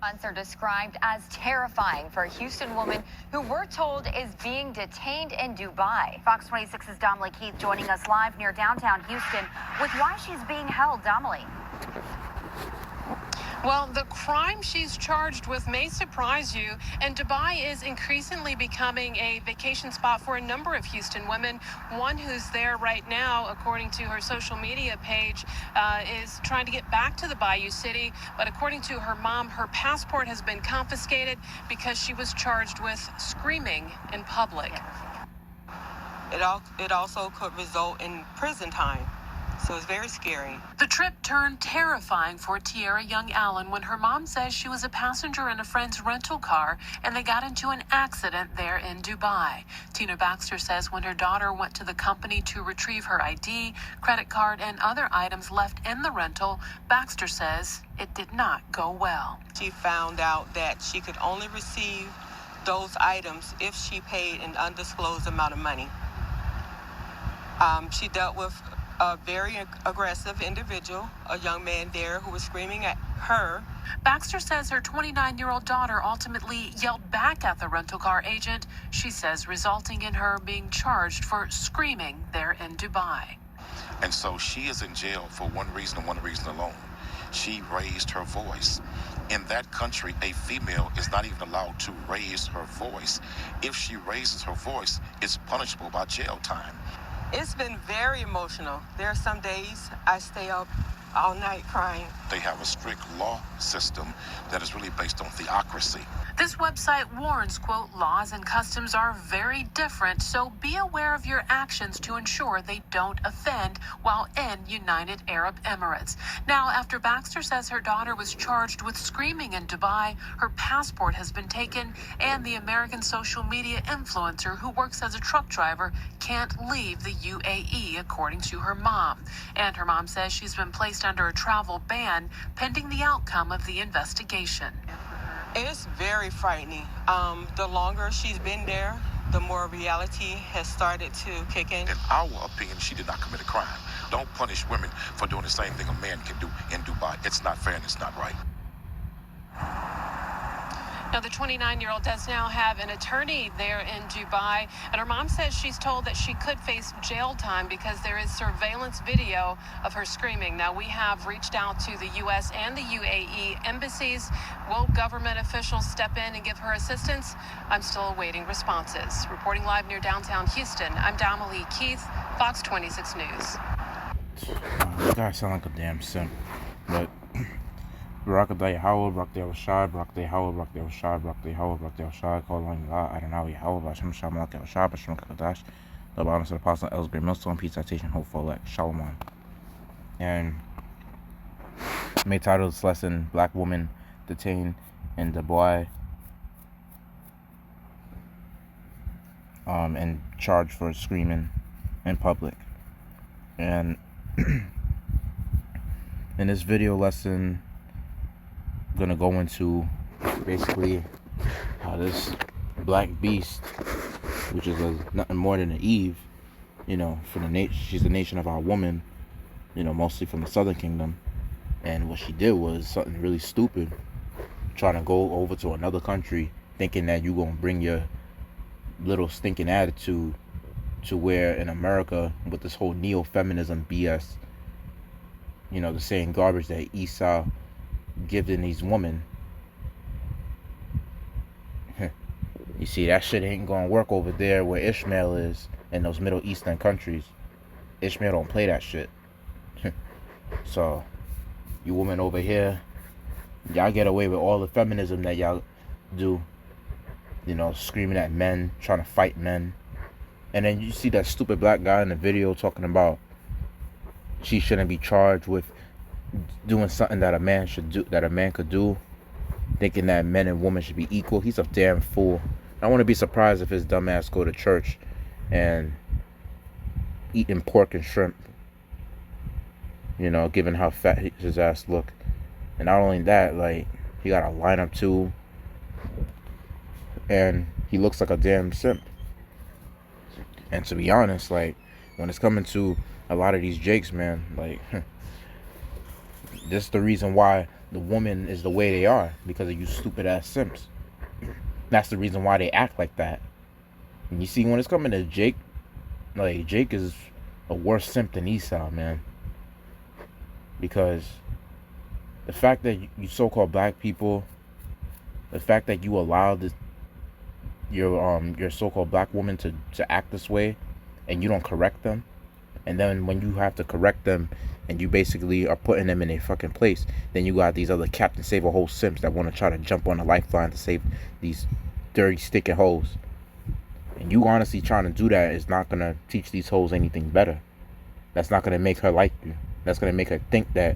Months are described as terrifying for a Houston woman who we're told is being detained in Dubai. Fox 26's Domly Keith joining us live near downtown Houston with why she's being held. Domly. Well, the crime she's charged with may surprise you, and Dubai is increasingly becoming a vacation spot for a number of Houston women. One who's there right now, according to her social media page, is trying to get back to the Bayou City, but according to her mom, her passport has been confiscated because she was charged with screaming in public. It also could result in prison time. So it's very scary. The trip turned terrifying for Tiara Young Allen when her mom says she was a passenger in a friend's rental car and they got into an accident there in Dubai. Tina Baxter says when her daughter went to the company to retrieve her ID, credit card, and other items left in the rental, Baxter says it did not go well. She found out that she could only receive those items if she paid an undisclosed amount of money. She dealt with a very aggressive individual, a young man there who was screaming at her. Baxter says her 29-year-old daughter ultimately yelled back at the rental car agent, she says resulting in her being charged for screaming there in Dubai. And so she is in jail for one reason and one reason alone. She raised her voice. In that country, a female is not even allowed to raise her voice. If she raises her voice, it's punishable by jail time. It's been very emotional. There are some days I stay up all night crying. They have a strict law system that is really based on theocracy. This website warns, quote, laws and customs are very different, so be aware of your actions to ensure they don't offend while in United Arab Emirates. Now, after Baxter says her daughter was charged with screaming in Dubai, her passport has been taken, and the American social media influencer who works as a truck driver can't leave the UAE, according to her mom. And her mom says she's been placed under a travel ban pending the outcome of the investigation. It's very frightening. The longer she's been there, the more reality has started to kick in. In our opinion, she did not commit a crime. Don't punish women for doing the same thing a man can do in Dubai. It's not fair and it's not right. Now, the 29-year-old does now have an attorney there in Dubai, and her mom says she's told that she could face jail time because there is surveillance video of her screaming. Now, we have reached out to the U.S. and the UAE embassies. Will government officials step in and give her assistance? I'm still awaiting responses. Reporting live near downtown Houston, I'm Domly Keith, Fox 26 News. I sound like a damn simp, but Barakadai Howard, Rakdale Shad, Rakdale Howard, Rakdale Shad, Rakdale Howard, Rakdale Shad, call on La, Adonai Howard, Basham Shamalak Shad, Basham Kakadash, the bonus of the apostle Els Great Millstone, Peace Citation, Hope for Elect, Shalom. And may title this lesson Black Woman Detained in Dubai and charged for screaming in public. And in this video lesson, gonna go into basically how this black beast, which is nothing more than an Eve, you know, for the she's the nation of our woman, you know, mostly from the Southern Kingdom, and what she did was something really stupid, trying to go over to another country thinking that you're gonna bring your little stinking attitude to where in America with this whole neo-feminism BS, you know, the same garbage that Esau giving these women. You see, that shit ain't gonna work over there where Ishmael is in those Middle Eastern countries. Ishmael don't play that shit. So you women over here, y'all get away with all the feminism that y'all do, you know, screaming at men, trying to fight men. And then you see that stupid black guy in the video talking about she shouldn't be charged with doing something that a man should do, that a man could do, thinking that men and women should be equal. He's a damn fool. I wouldn't be surprised if his dumb ass go to church and eating pork and shrimp, you know, given how fat his ass look. And not only that, like, he got a lineup too, and he looks like a damn simp. And to be honest, like, when it's coming to a lot of these jakes, man, like, This is the reason why the woman is the way they are, because of you stupid ass simps. That's the reason why they act like that. And you see, when it's coming to Jake, like, Jake is a worse simp than Esau, man. Because the fact that you so-called black people, the fact that you allow your so-called black woman to act this way, and you don't correct them, and then when you have to correct them, and you basically are putting them in a fucking place, then you got these other Captain Save-A-Hole simps that want to try to jump on the lifeline to save these dirty sticking hoes. And you honestly trying to do that is not going to teach these hoes anything better. That's not going to make her like you. That's going to make her think that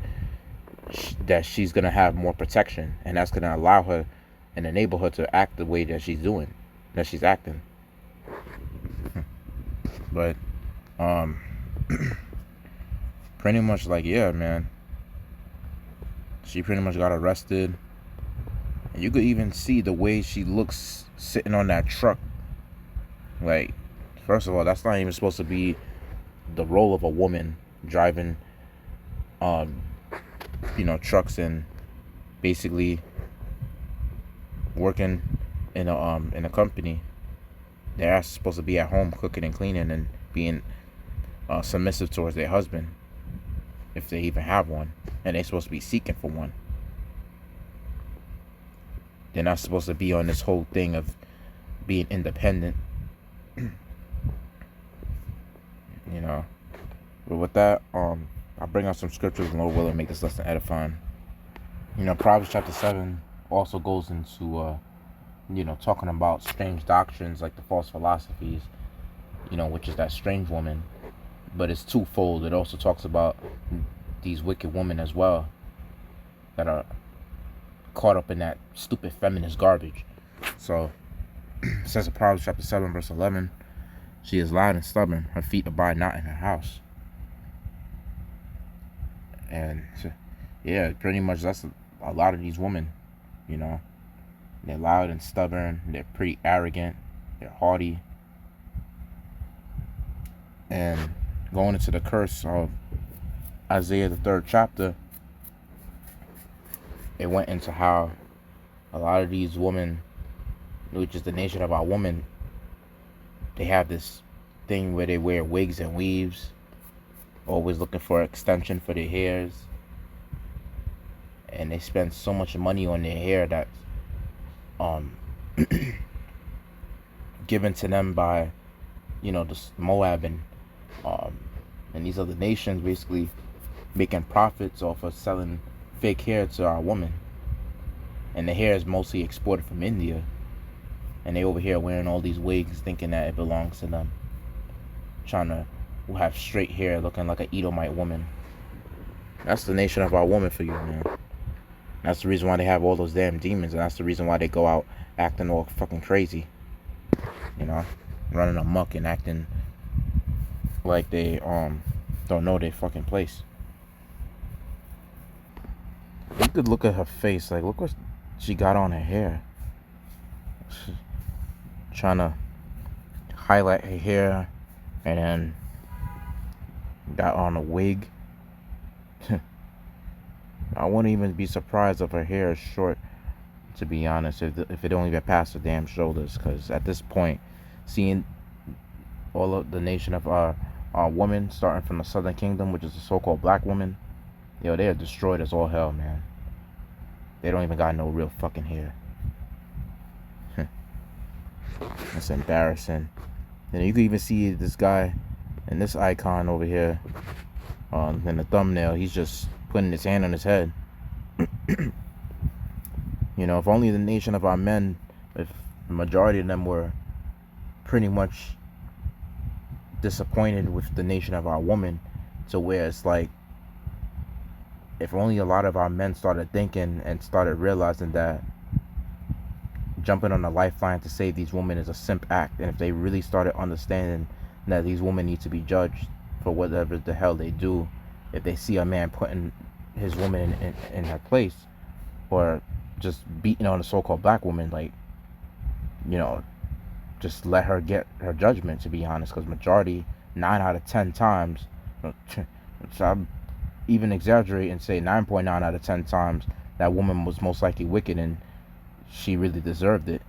she's going to have more protection. And that's going to allow her and enable her to act the way that she's acting. But, pretty much, like, yeah, man. She pretty much got arrested. And you could even see the way she looks sitting on that truck. Like, first of all, that's not even supposed to be the role of a woman driving, trucks and basically working in a company. They're supposed to be at home cooking and cleaning and being submissive towards their husband, if they even have one, and they're supposed to be seeking for one. They're not supposed to be on this whole thing of being independent. But with that, I'll bring out some scriptures and Lord willing make this lesson edifying. Proverbs chapter 7 also goes into talking about strange doctrines like the false philosophies, which is that strange woman. But it's twofold. It also talks about these wicked women as well that are caught up in that stupid feminist garbage. So it says in Proverbs chapter 7 verse 11, she is loud and stubborn, her feet abide not in her house. And yeah, pretty much that's a lot of these women. They're loud and stubborn, they're pretty arrogant, they're haughty. And going into the curse of Isaiah the 3rd chapter, it went into how a lot of these women, which is the nation of our women, they have this thing where they wear wigs and weaves, always looking for extension for their hairs, and they spend so much money on their hair that's given to them by this Moab and these other nations, basically making profits off of selling fake hair to our women. And the hair is mostly exported from India, and they over here wearing all these wigs thinking that it belongs to them, trying to have straight hair looking like an Edomite woman. That's the nation of our woman for you, man. That's the reason why they have all those damn demons, and that's the reason why they go out acting all fucking crazy, running amok and acting like they don't know their fucking place. You could look at her face, like, look what she got on her hair. She's trying to highlight her hair, and then got on a wig. I wouldn't even be surprised if her hair is short, to be honest, if it don't even pass the damn shoulders. Because at this point, seeing all of the nation of our women, starting from the Southern Kingdom, which is the so-called black women, they are destroyed as all hell, man. They don't even got no real fucking hair. That's embarrassing. And you can even see this guy and this icon over here in the thumbnail. He's just putting his hand on his head. If only the nation of our men, if the majority of them were pretty much disappointed with the nation of our woman, to where it's like, if only a lot of our men started thinking and started realizing that jumping on the lifeline to save these women is a simp act, and if they really started understanding that these women need to be judged for whatever the hell they do, if they see a man putting his woman in her place, or just beating on a so-called black woman, like, just let her get her judgment, to be honest. Because majority, 9 out of 10 times, which I'm even exaggerate and say 9.9 out of 10 times that woman was most likely wicked and she really deserved it,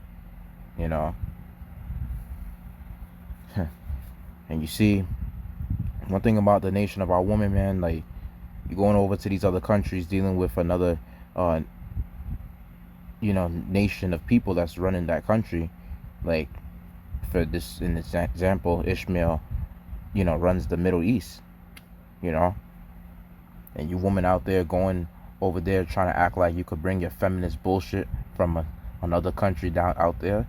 you know. And you see, one thing about the nation of our woman, man, like, you're going over to these other countries dealing with another nation of people that's running that country. Like, for this, in this example, Ishmael, runs the Middle East, and you woman out there going over there trying to act like you could bring your feminist bullshit from another country down out there.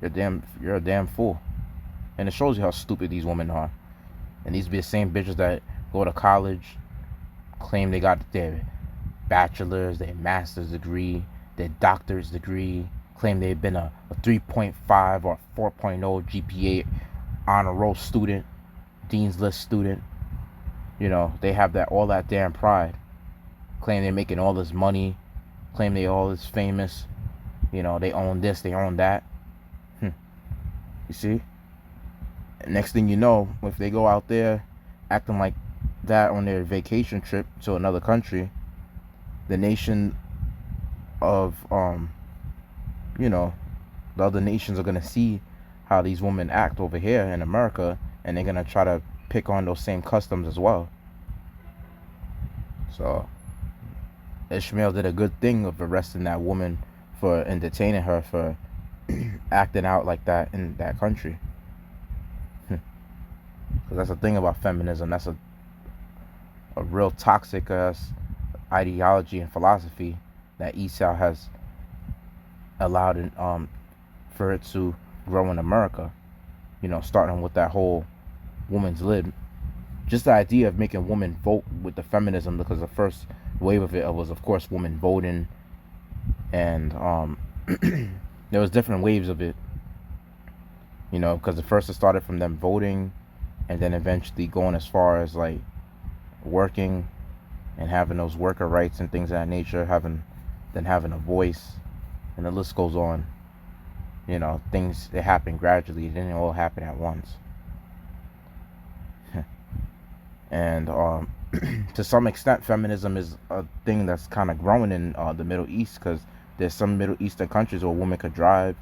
You're a damn fool. And it shows you how stupid these women are. And these be the same bitches that go to college, claim they got their bachelor's, their master's degree, their doctor's degree, claim they've been a 3.5 or 4.0 GPA honor roll student, dean's list student. They have all that damn pride. Claim they're making all this money, claim they all this famous, they own this, they own that. You see? Next thing you know, if they go out there acting like that on their vacation trip to another country, the nation of the other nations are gonna see how these women act over here in America, and they're gonna try to pick on those same customs as well. So Ishmael did a good thing of arresting that woman and detaining her for acting out like that in that country. Because that's the thing about feminism. That's a real toxic ideology and philosophy that Esau has allowed for it to grow in America. Starting with that whole woman's lib. Just the idea of making women vote with the feminism, because the first wave of it was, of course, women voting, and there was different waves of it. Because at first it started from them voting, and then eventually going as far as like working and having those worker rights and things of that nature, having a voice, and the list goes on. Things that happen gradually, it didn't all happen at once. And to some extent, feminism is a thing that's kind of growing in the Middle East, because there's some Middle Eastern countries where women could drive.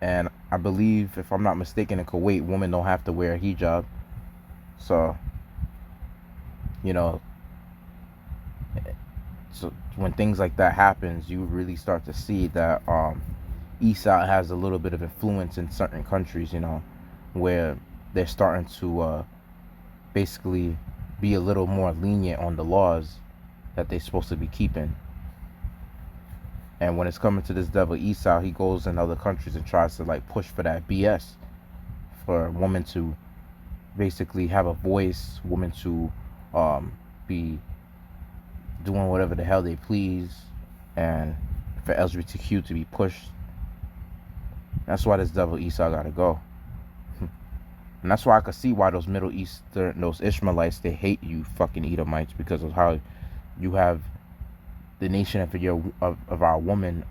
And I believe, if I'm not mistaken, in Kuwait, women don't have to wear a hijab. So, so when things like that happens, you really start to see that Esau has a little bit of influence in certain countries, where they're starting to basically be a little more lenient on the laws that they're supposed to be keeping. And when it's coming to this devil Esau, he goes in other countries and tries to like push for that BS, for women to basically have a voice, women to be doing whatever the hell they please, and for LGBTQ to be pushed. That's why this devil Esau gotta go. And that's why I could see why those Middle Eastern, those Ishmaelites, they hate you fucking Edomites, because of how you have the nation of our woman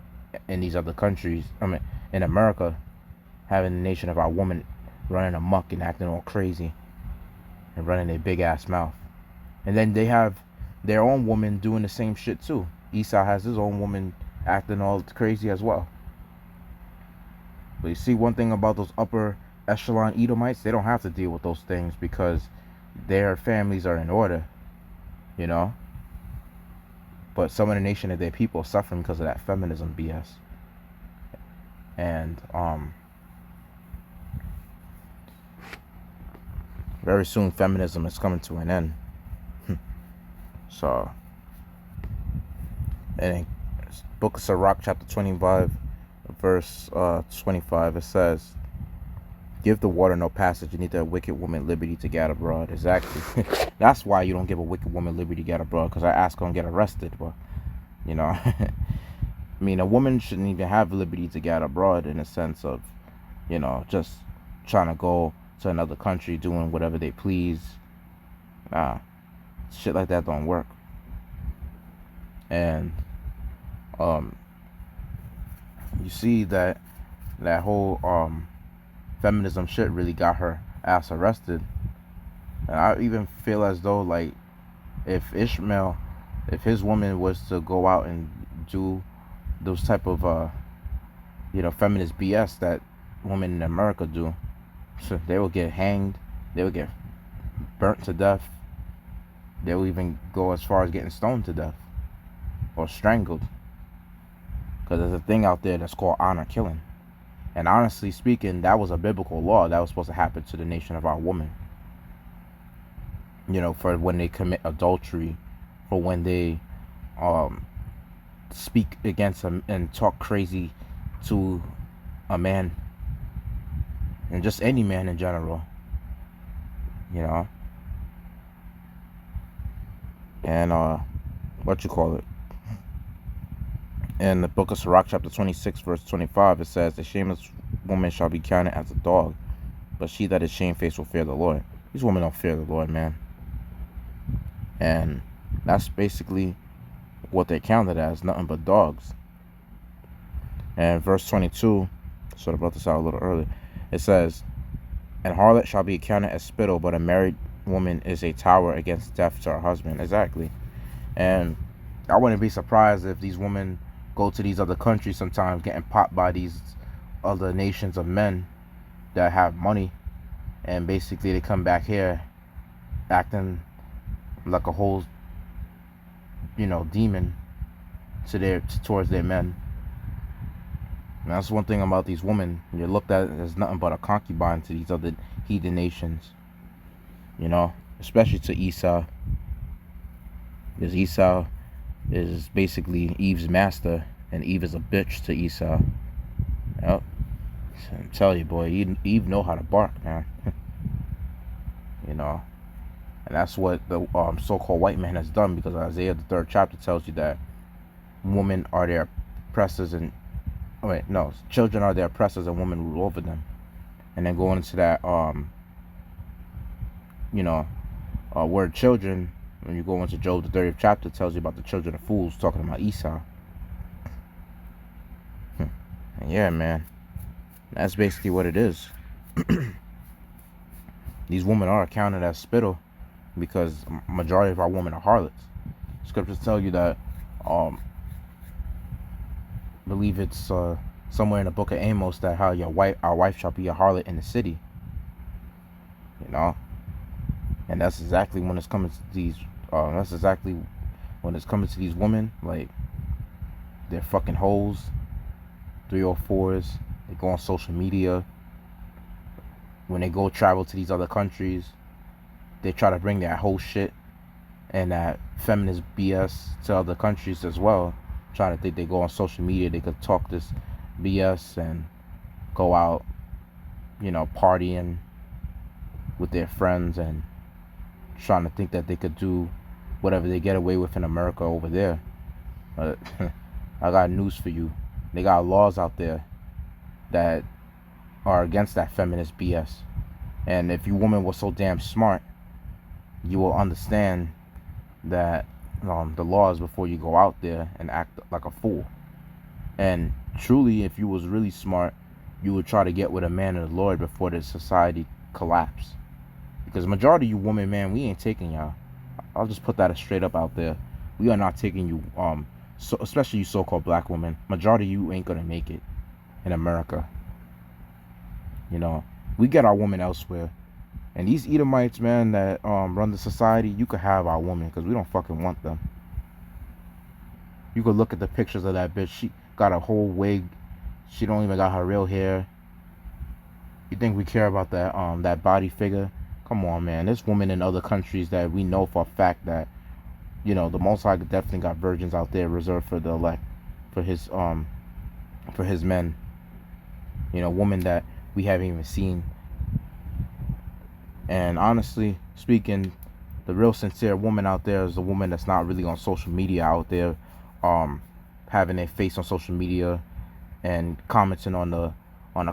in these other countries. I mean, in America, having the nation of our woman running amok and acting all crazy and running their big ass mouth. And then they have their own woman doing the same shit too. Esau has his own woman acting all crazy as well. But you see, one thing about those upper echelon Edomites, they don't have to deal with those things because their families are in order, But some of the nation of their people are suffering because of that feminism BS. And very soon feminism is coming to an end. So, and in Book of Sirach, chapter 25, verse 25, it says, "Give the water no passage, and neither a wicked woman liberty to gad abroad." Exactly. That's why you don't give a wicked woman liberty to gad abroad, because I ask her and get arrested. But, I mean, a woman shouldn't even have liberty to gad abroad in a sense of, just trying to go to another country doing whatever they please. Nah, shit like that don't work. And you see that whole feminism shit really got her ass arrested. And I even feel as though, like, if his woman was to go out and do those type of feminist BS that women in America do, so they will get hanged, they will get burnt to death, they will even go as far as getting stoned to death or strangled, because there's a thing out there that's called honor killing. And honestly speaking, that was a biblical law that was supposed to happen to the nation of our woman. For when they commit adultery, for when they speak against him and talk crazy to a man, and just any man in general, and in the book of Sirach chapter 26 verse 25, it says, the shameless woman shall be counted as a dog, but she that is shamefaced will fear the Lord. These women don't fear the Lord, man. And that's basically what they counted as, nothing but dogs. And verse 22, sort of brought this out a little earlier, it says, an harlot shall be counted as spittle, but a married woman is a tower against death to her husband. Exactly. And I wouldn't be surprised if these women go to these other countries sometimes, getting popped by these other nations of men that have money, and basically they come back here acting like a whole demon towards their men. And that's one thing about these women. You're looked at as nothing but a concubine to these other heathen nations. Especially to Esau. Because Esau is basically Eve's master, and Eve is a bitch to Esau. Yep. I'm telling you, boy, Eve know how to bark, man. And that's what the so-called white man has done, because Isaiah the 3rd chapter tells you that women are their oppressors and children are their oppressors and women rule over them. And then going into that word children, when you go into Job the 30th chapter, it tells you about the children of fools, talking about Esau. And yeah, man, that's basically what it is. These women are counted as spittle because majority of our women are harlots. Scriptures tell you that, I believe it's somewhere in the book of Amos, that how our wife shall be a harlot in the city. And that's exactly when it's coming to these. That's exactly when it's coming to these women. Like, they're fucking hoes, 304s. They go on social media. When they go travel to these other countries, they try to bring that whole shit and that feminist BS to other countries as well. Trying to think they go on social media, they could talk this BS and go out, partying with their friends, and trying to think that they could do whatever they get away with in America over there. But I got news for you. They got laws out there that are against that feminist BS. And if you women were so damn smart, you will understand that the laws before you go out there and act like a fool. And truly, if you was really smart, you would try to get with a man of the Lord before the society collapse. Because majority of you women, man, we ain't taking y'all. I'll just put that straight up out there. We are not taking you, so especially you so-called black women. Majority of you ain't gonna make it in America. We get our women elsewhere. And these Edomites, man, that run the society, you could have our women, because we don't fucking want them. You could look at the pictures of that bitch. She got a whole wig. She don't even got her real hair. You think we care about that body figure? Come on, man. There's women in other countries that we know for a fact that, the Most High definitely got virgins out there reserved for the elect, for his men. Women that we haven't even seen. And honestly speaking, the real sincere woman out there is the woman that's not really on social media out there, having their face on social media and commenting on the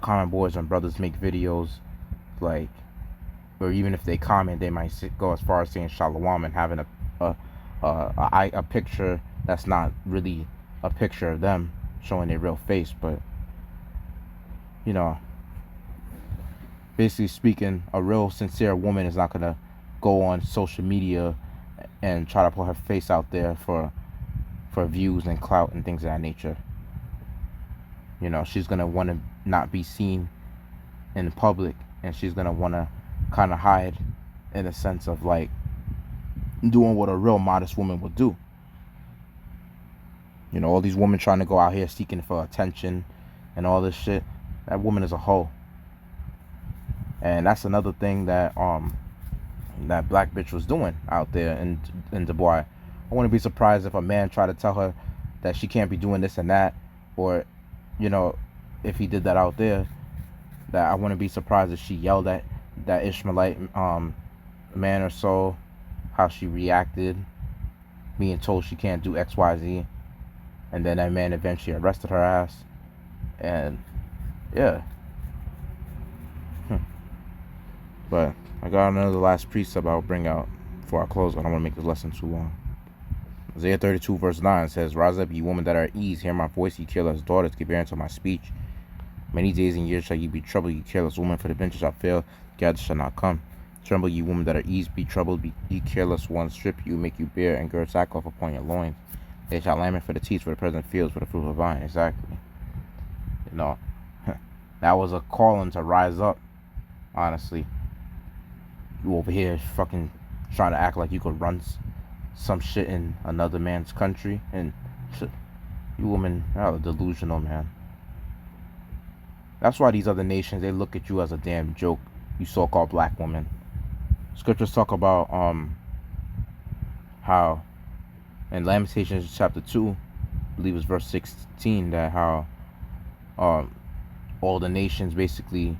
comment boards when brothers make videos, like, or even if they comment, they might go as far as saying shalom and having a picture that's not really a picture of them, showing their real face. But basically speaking, a real sincere woman is not gonna go on social media and try to put her face out there for views and clout and things of that nature. You know, she's gonna want to not be seen in public, and she's gonna want to kind of hide, in a sense of like doing what a real modest woman would do. You know, all these women trying to go out here seeking for attention and all this shit. That woman is a hoe. And that's another thing that that black bitch was doing out there in Dubai. I wouldn't be surprised if a man tried to tell her that she can't be doing this and that, or, you know, if he did that out there, that I wouldn't be surprised if she yelled at that Ishmaelite man or so, how she reacted, being told she can't do XYZ, and then that man eventually arrested her ass. And yeah. But I got another last precept I'll bring out before I close. I don't want to make this lesson too long. Isaiah 32 verse 9 says, "Rise up, ye women that are at ease, hear my voice, ye careless daughters, give ear unto my speech. Many days and years shall ye be troubled, ye careless women, for the venture shall fail, gather shall not come. Tremble, ye women that are at ease, be troubled, be ye careless ones, strip you, make you bare, and gird sackcloth upon your loins. They shall lament for the teeth, for the present fields, for the fruit of the vine." Exactly. You know, that was a calling to rise up, honestly. You over here fucking trying to act like you could run some shit in another man's country, and shit, you women are delusional, man. That's why these other nations, they look at you as a damn joke, you so-called black woman. Scriptures talk about how in Lamentations chapter 2, I believe it's verse 16, that how all the nations basically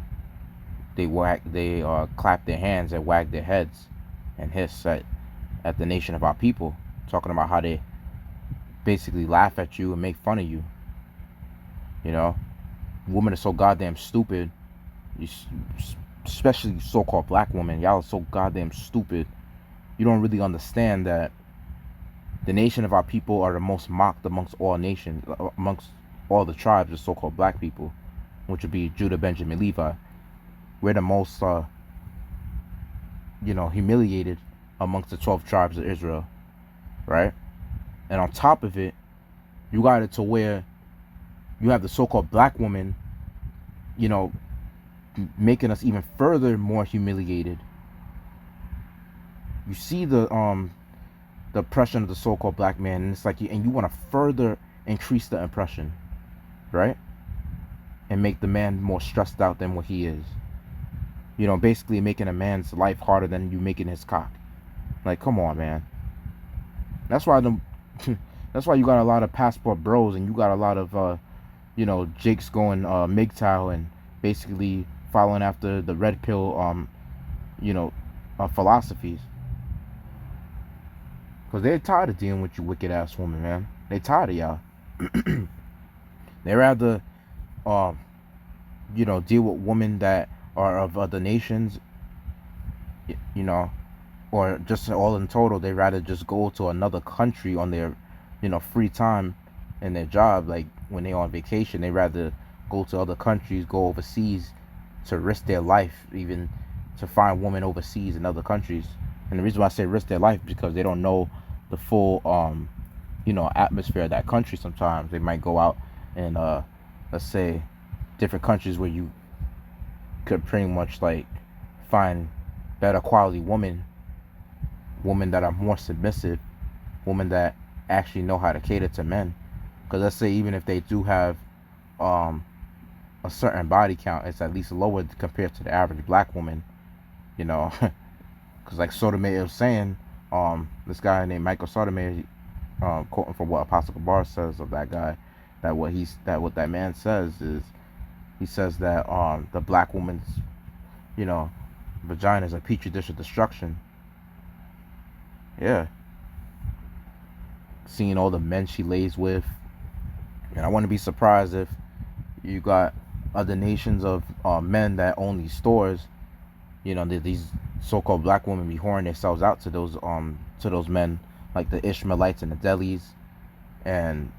they clap their hands and wag their heads and hiss at the nation of our people, talking about how they basically laugh at you and make fun of you. You know, women are so goddamn stupid, especially so-called black women. Y'all are so goddamn stupid. You don't really understand that the nation of our people are the most mocked amongst all nations, amongst all the tribes of so-called black people, which would be Judah, Benjamin, Levi. We're the most, humiliated amongst the 12 tribes of Israel, right? And on top of it, you got it to where you have the so-called black woman, you know, making us even further more humiliated. You see the oppression of the so-called black man, and it's like, and you want to further increase the oppression, right? And make the man more stressed out than what he is. You know, basically making a man's life harder than you making his cock. Like, come on, man. That's why that's why you got a lot of passport bros, and you got a lot of Jakes going MGTOW and basically following after the red pill philosophies. Because they're tired of dealing with you wicked ass woman, man. They tired of y'all. They rather deal with women that are of other nations, or just all in total, they rather just go to another country on their free time in their job. Like when they're on vacation, they rather go to other countries, go overseas to risk their life, even to find women overseas in other countries. And the reason why I say risk their life is because they don't know the full atmosphere of that country. Sometimes they might go out and let's say different countries where you could pretty much like find better quality women that are more submissive, women that actually know how to cater to men. Because let's say even if they do have a certain body count, it's at least lower compared to the average black woman, because like Sotomayor was saying, this guy named Michael Sotomayor, quoting from what Apostle Kabar says of that guy, what that man says is, he says that the black woman's vagina is a petri dish of destruction. Yeah. Seeing all the men she lays with. And I wouldn't be surprised if you got other nations of men that own these stores, these so-called black women be whoring themselves out to those men, like the Ishmaelites and the Delis, and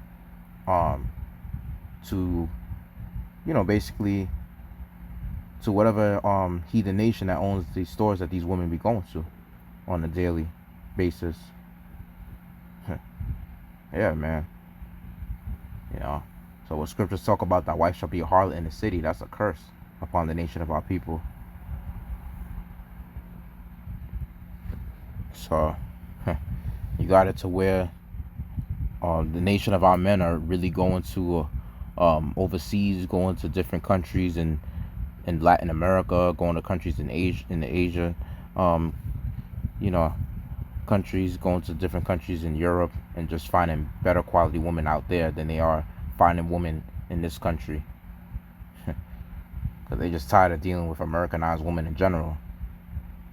to basically to whatever heathen nation that owns these stores that these women be going to on a daily basis. Yeah, man. You know. So what scriptures talk about, that wife shall be a harlot in the city, that's a curse upon the nation of our people. So you got it to where the nation of our men are really going to overseas, going to different countries in Latin America, going to countries in Asia, you know, countries, going to different countries in Europe, and just finding better quality women out there than they are finding women in this country. Because they just tired of dealing with Americanized women in general,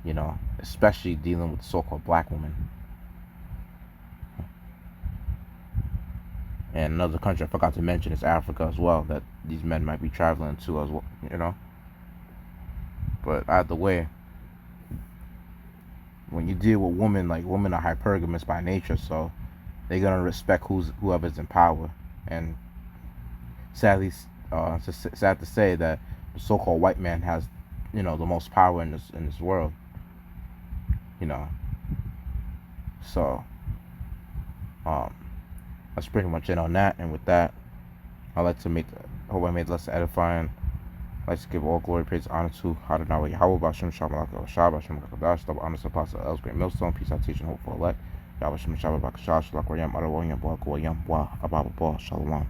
you know, especially dealing with so-called black women. And another country I forgot to mention is Africa as well, that these men might be traveling to as well, you know. But either way, when you deal with women, like, women are hypergamous by nature, so they're gonna respect whoever's in power. And sadly, it's sad to say that the so-called white man has, you know, the most power in this world, you know. So that's pretty much it on that. And with that, I like to hope I made the lesson edifying. I'd like to give all glory, praise, honor to Adonai Yahweh, Bashem Shabbat, Shabbat, Bashem Kadash, double honor to Apostle Els, great millstone, peace, citation, hope for elect. Yahweh Shem Shabbat, Shalom, Shalom, Yam, Adonai Yam, Boa, Yam, Boa, Abba, Boa, Shalom.